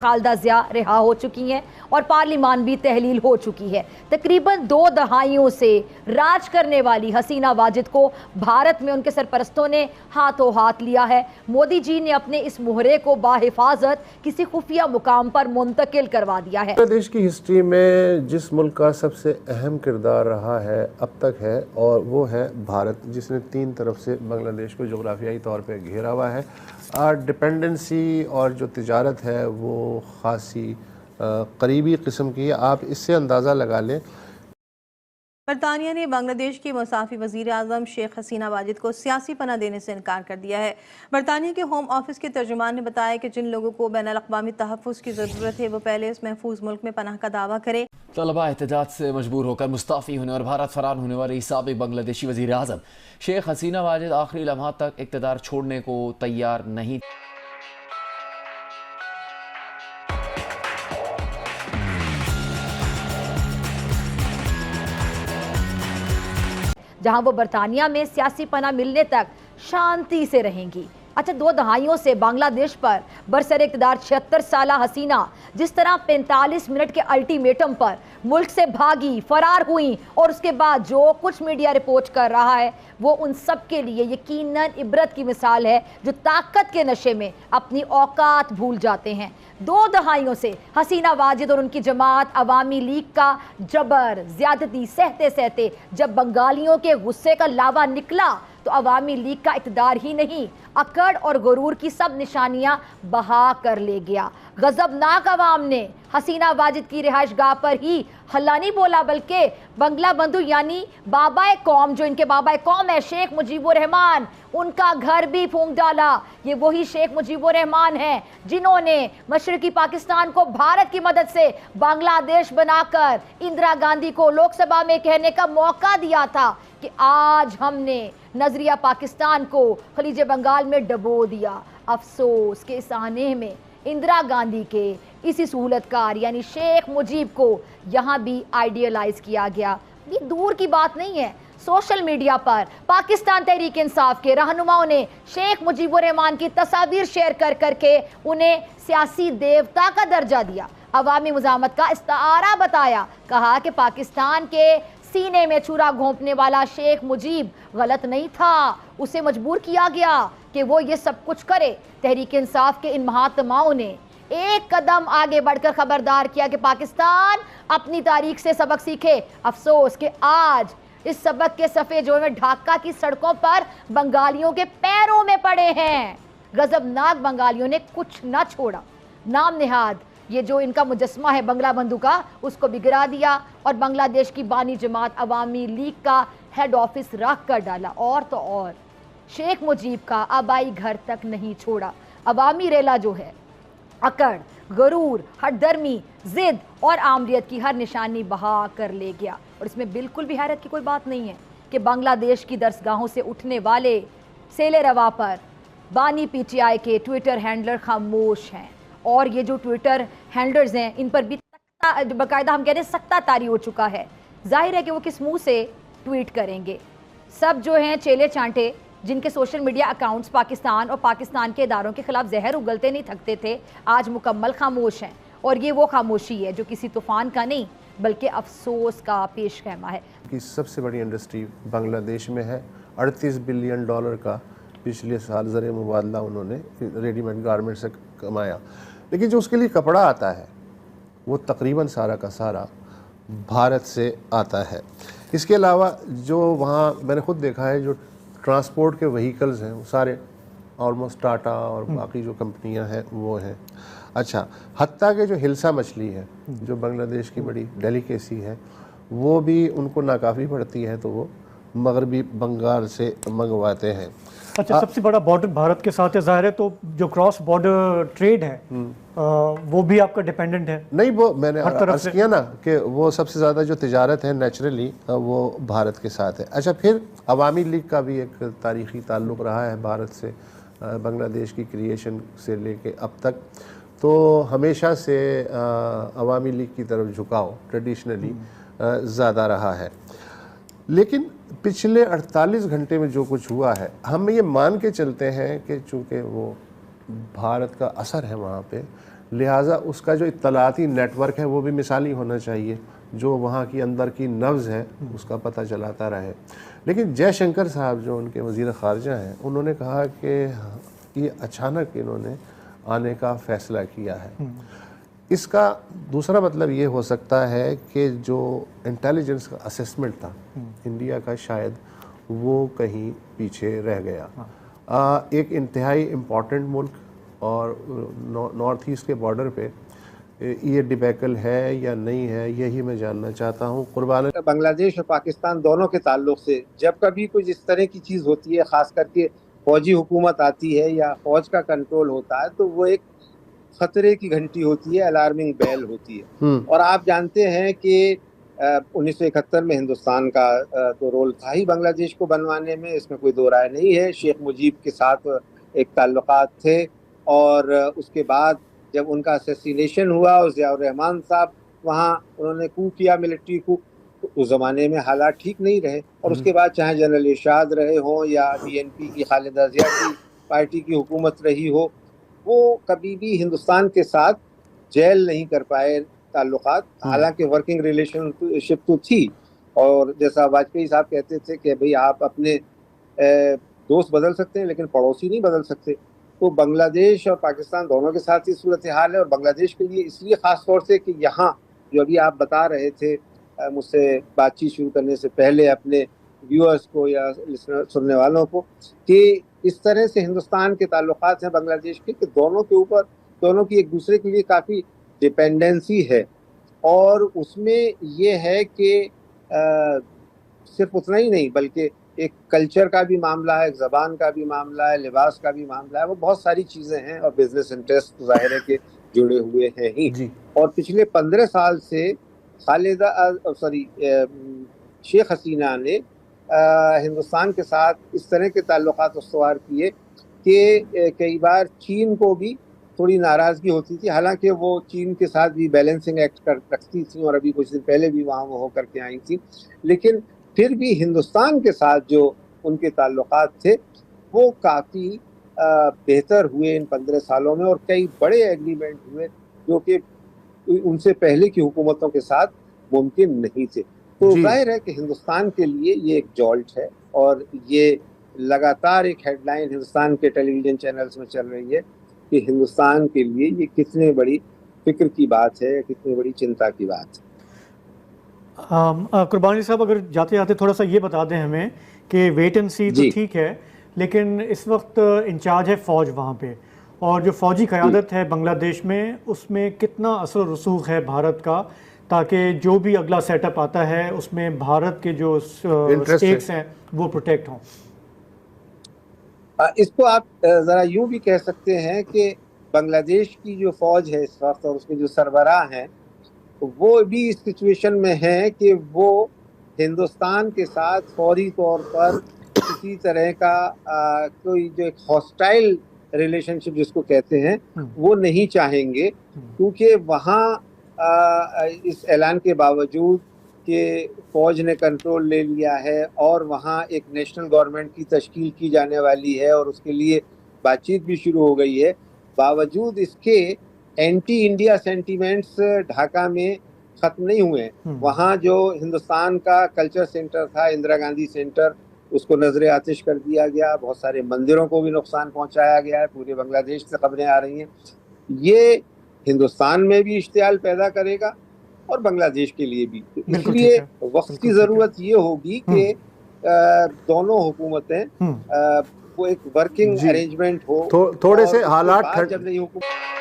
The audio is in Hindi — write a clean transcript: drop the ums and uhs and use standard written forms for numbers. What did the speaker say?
खालदा जिया रिहा हो चुकी हैं और पार्लिमान भी तहलील हो चुकी है। तकरीबन 2 दहाइयों से राज करने वाली हसीना वाजिद को भारत में उनके सरपरस्तों ने हाथों हाथ लिया है। मोदी जी ने अपने इस मुहरे को बाहिफाजत किसी खुफिया मुकाम पर मुंतकिल करवा दिया है। बांग्लादेश की हिस्ट्री में जिस मुल्क का सबसे अहम किरदार रहा है अब तक है, और वो है भारत, जिसने 3 तरफ से बांग्लादेश को जोग्राफियाई तौर पे घेरा हुआ है। डिपेंडेंसी और जो तिजारत है वो ख़ासी करीबी किस्म की है। आप इससे अंदाज़ा लगा लें। बरतानिया ने बांग्लादेश की मुसाफी वज़ीर आज़म शेख हसीना वाजिद को सियासी पनाह देने से इनकार कर दिया है। बरतानिया के होम ऑफिस के तर्जुमान ने बताया कि जिन लोगों को बैनुल-अक़वामी तहफ़्फ़ुज़ की ज़रूरत है वो पहले इस महफूज मुल्क में पनाह का दावा करें। तलबा एहतजाज से मजबूर होकर मुस्ताफ़ी होने और भारत फरार होने वाली साबिक़ बांग्लादेशी वज़ीर आज़म शेख हसीना वाजिद आखिरी लम्हा तक इक़्तिदार छोड़ने को तैयार नहीं। जहां वो बरतानिया में सियासी पनाह मिलने तक शांति से रहेंगी। अच्छा, 2 दहाइयों से बांग्लादेश पर बरसर इक़्तिदार 76 साला हसीना जिस तरह 45 मिनट के अल्टीमेटम पर मुल्क से भागी, फरार हुई और उसके बाद जो कुछ मीडिया रिपोर्ट कर रहा है वो उन सब के लिए यकीनन इबरत की मिसाल है, जो ताकत के नशे में अपनी औकात भूल जाते हैं। 2 दहाइयों से हसीना वाजिद और उनकी जमात अवामी लीग का जबर ज्यादती सहते सहते जब बंगालियों के गुस्से का लावा निकला तो अवामी लीग का इक़्तिदार ही नहीं, अकड़ और गुरूर की सब निशानियां बहा कर ले गया। गजबनाक अवाम ने हसीना वाजिद की रिहाइशगाह पर ही हल्ला नहीं बोला, बल्कि बंगला बंधु यानी बाबा कौम, जो इनके बाबा कौम है शेख मुजीबुर रहमान, उनका घर भी फूंक डाला। ये वही शेख मुजीबुर रहमान हैं जिन्होंने मशरकी पाकिस्तान को भारत की मदद से बांग्लादेश बनाकर इंदिरा गांधी को लोकसभा में कहने का मौका दिया था कि आज हमने नजरिया पाकिस्तान को खलीज बंगाल में डबो दिया। अफसोस के इस आने में इंदिरा गांधी के इसी सहूलतकार यानी शेख मुजीब को यहाँ भी आइडियलाइज किया गया। ये दूर की बात नहीं है, सोशल मीडिया पर पाकिस्तान तहरीक इंसाफ के रहनुमाओं ने शेख मुजीबुर रहमान की तस्वीर शेयर कर करके उन्हें सियासी देवता का दर्जा दिया, अवामी मुजामत का इस्तारा बताया। कहा कि पाकिस्तान के सीने में छुरा घोंपने वाला शेख मुजीब गलत नहीं था, उसे मजबूर किया गया कि वो ये सब कुछ करे। तहरीक इंसाफ के इन महात्माओं ने एक कदम आगे बढ़कर खबरदार किया कि पाकिस्तान अपनी तारीख से सबक सीखे। अफसोस कि आज इस सबक के सफ़े जो में ढाका की सड़कों पर बंगालियों के पैरों में पड़े हैं। गजबनाक बंगालियों ने कुछ न छोड़ा, नाम निहाद ये जो इनका मुजस्मा है बंगला बंधु का, उसको भी गिरा दिया और बांग्लादेश की बानी जमात अवामी लीग का हेड ऑफिस रख कर डाला। और तो और शेख मुजीब का आबाई घर तक नहीं छोड़ा। अवामी रेला जो है अकड़, गरूर, हटदर्मी, जिद और आमरीत की हर निशानी बहा कर ले गया। और इसमें बिल्कुल भी हैरत की कोई बात नहीं है कि बांग्लादेश की दरसगाहों से उठने वाले सेले रवा पर बानी पीटीआई के ट्विटर हैंडलर खामोश हैं, और ये जो ट्विटर हैंडलर्स हैं इन पर भी बाकायदा हम कह रहे हैं सख्ता तारी हो चुका है। जाहिर है कि वो किस मुंह से ट्वीट करेंगे। सब जो हैं चेले चांटे जिनके सोशल मीडिया अकाउंट्स पाकिस्तान और पाकिस्तान के इदारों के खिलाफ जहर उगलते नहीं थकते थे, आज मुकम्मल खामोश हैं। और ये वो खामोशी है जो किसी तूफान का नहीं बल्कि अफसोस का पेश खैमा है। कि सबसे बड़ी इंडस्ट्री बांग्लादेश में है। 38 बिलियन डॉलर का पिछले साल ज़र मुबादला उन्होंने रेडीमेड गारमेंट से कमाया, लेकिन जो उसके लिए कपड़ा आता है वो तकरीबन सारा का सारा भारत से आता है। इसके अलावा जो वहाँ मैंने खुद देखा है, जो ट्रांसपोर्ट के व्हीकल्स हैं वो सारे ऑलमोस्ट टाटा और बाकी जो कंपनियां हैं वो हैं। अच्छा, हत्ता के जो हिल्सा मछली है जो बांग्लादेश की बड़ी डेलिकेसी है, वो भी उनको नाकाफ़ी पड़ती है तो वो मगरबी बंगाल से मंगवाते हैं। अच्छा, सबसे बड़ा बॉर्डर भारत के साथ है ज़ाहिर है, तो जो क्रॉस बॉर्डर ट्रेड है वो भी आपका डिपेंडेंट है। नहीं, वो मैंने अर्ज़ किया ना कि वो सबसे ज़्यादा जो तिजारत है नेचुरली वो भारत के साथ है। अच्छा, फिर अवामी लीग का भी एक तारीख़ी ताल्लुक़ रहा है भारत से, बांग्लादेश की क्रिएशन से लेके अब तक। तो हमेशा से अवामी लीग की तरफ झुकाव ट्रेडिशनली ज़्यादा रहा है। लेकिन पिछले 48 घंटे में जो कुछ हुआ है, हम ये मान के चलते हैं कि चूँकि वो भारत का असर है वहाँ पे, लिहाजा उसका जो इत्तलाती नेटवर्क है वो भी मिसाली होना चाहिए, जो वहाँ की अंदर की नब्ज़ है उसका पता चलाता रहे। लेकिन जयशंकर साहब जो उनके वज़ीर ख़ारजा हैं, उन्होंने कहा कि ये अचानक इन्होंने आने का फ़ैसला किया है। इसका दूसरा मतलब ये हो सकता है कि जो इंटेलिजेंस का असेसमेंट था इंडिया का, शायद वो कहीं पीछे रह गया। एक इंतहाई इम्पॉर्टेंट मुल्क और नॉर्थ ईस्ट के बॉर्डर पे ये डिबैकल है या नहीं है, यही मैं जानना चाहता हूँ। कुर्बान बांग्लादेश और पाकिस्तान दोनों के ताल्लुक से जब कभी कुछ इस तरह की चीज़ होती है, ख़ास करके फौजी हुकूमत आती है या फौज का कंट्रोल होता है, तो वो एक खतरे की घंटी होती है, अलार्मिंग बेल होती है। और आप जानते हैं कि 1971 में हिंदुस्तान का तो रोल था ही बांग्लादेश को बनवाने में, इसमें कोई दो राय नहीं है। शेख मुजीब के साथ एक ताल्लुकात थे, और उसके बाद जब उनका असैसिनेशन हुआ और ज़ियाउर रहमान साहब वहाँ उन्होंने कू किया, मिलिट्री कू, तो उस ज़माने में हालात ठीक नहीं रहे। और उसके बाद चाहे जनरल इरशाद रहे हों या BNP की खालिदा ज़िया की पार्टी की हुकूमत रही हो, वो कभी भी हिंदुस्तान के साथ जेल नहीं कर पाए ताल्लुकात। हालांकि वर्किंग रिलेशनशिप तो थी, और जैसा वाजपेयी साहब कहते थे कि भाई आप अपने दोस्त बदल सकते हैं लेकिन पड़ोसी नहीं बदल सकते। तो बांग्लादेश और पाकिस्तान दोनों के साथ ही सूरत हाल है, और बांग्लादेश के लिए इसलिए ख़ास तौर से कि यहाँ जो अभी आप बता रहे थे मुझसे बातचीत शुरू करने से पहले अपने व्यूअर्स को या सुनने वालों को, कि इस तरह से हिंदुस्तान के ताल्लुकात हैं बांग्लादेश के कि दोनों के ऊपर, दोनों की एक दूसरे के लिए काफ़ी डिपेंडेंसी है। और उसमें ये है कि सिर्फ उतना ही नहीं बल्कि एक कल्चर का भी मामला है, एक ज़बान का भी मामला है, लिबास का भी मामला है, वो बहुत सारी चीज़ें हैं, और बिजनेस इंटरेस्ट ज़ाहिर है कि जुड़े हुए हैं ही। और पिछले 15 साल से शेख हसीना ने हिंदुस्तान के साथ इस तरह के ताल्लुकात उस्तवार किए कि कई बार चीन को भी थोड़ी नाराज़गी होती थी। हालांकि वो चीन के साथ भी बैलेंसिंग एक्ट रखती थी, और अभी कुछ दिन पहले भी वहाँ वो होकर के आई थी, लेकिन फिर भी हिंदुस्तान के साथ जो उनके ताल्लुकात थे वो काफ़ी बेहतर हुए इन 15 सालों में, और कई बड़े एग्रीमेंट हुए जो कि उनसे पहले की हुकूमतों के साथ मुमकिन नहीं थे। तो जाहिर है कि हिंदुस्तान के लिए ये एक जॉल्ट है, और ये लगातार एक हेडलाइन हिंदुस्तान के टेलीविज़न चैनल्स में चल रही है कि हिंदुस्तान के लिए ये कितनी बड़ी फिक्र की बात है, कितनी बड़ी चिंता की बात है। कुर्बानी साहब, अगर जाते जाते थोड़ा सा ये बता दें हमें कि वेट एंड सी तो ठीक है, लेकिन इस वक्त इंचार्ज है फ़ौज वहाँ पे, और जो फ़ौजी क़यादत है बांग्लादेश में, उसमें कितना असर रसूख है भारत का, ताकि जो भी अगला सेटअप आता है उसमें भारत के जो स्टेक्स हैं वो प्रोटेक्ट हों। इसको आप ज़रा यूँ भी कह सकते हैं कि बांग्लादेश की जो फ़ौज है इस वक्त और उसके जो सरबराह हैं वो भी इस सिचुएशन में है कि वो हिंदुस्तान के साथ फौरी तौर पर किसी तरह का कोई जो एक हॉस्टाइल रिलेशनशिप जिसको कहते हैं वो नहीं चाहेंगे, क्योंकि वहाँ इस ऐलान के बावजूद कि फ़ौज ने कंट्रोल ले लिया है और वहाँ एक नेशनल गवर्नमेंट की तश्कील की जाने वाली है और उसके लिए बातचीत भी शुरू हो गई है, बावजूद इसके एंटी इंडिया सेंटीमेंट्स ढाका में ख़त्म नहीं हुए। वहाँ जो हिंदुस्तान का कल्चर सेंटर था, इंदिरा गांधी सेंटर, उसको नजर आतिश कर दिया गया, बहुत सारे मंदिरों को भी नुकसान पहुँचाया गया है, पूरे बांग्लादेश से खबरें आ रही हैं। ये हिंदुस्तान में भी इश्तियाल पैदा करेगा और बांग्लादेश के लिए भी। इसलिए वक्त की ज़रूरत ये होगी कि दोनों हुकूमतें वो एक वर्किंग अरेंजमेंट हो। थोड़े से हालात जब नहीं हुकूमत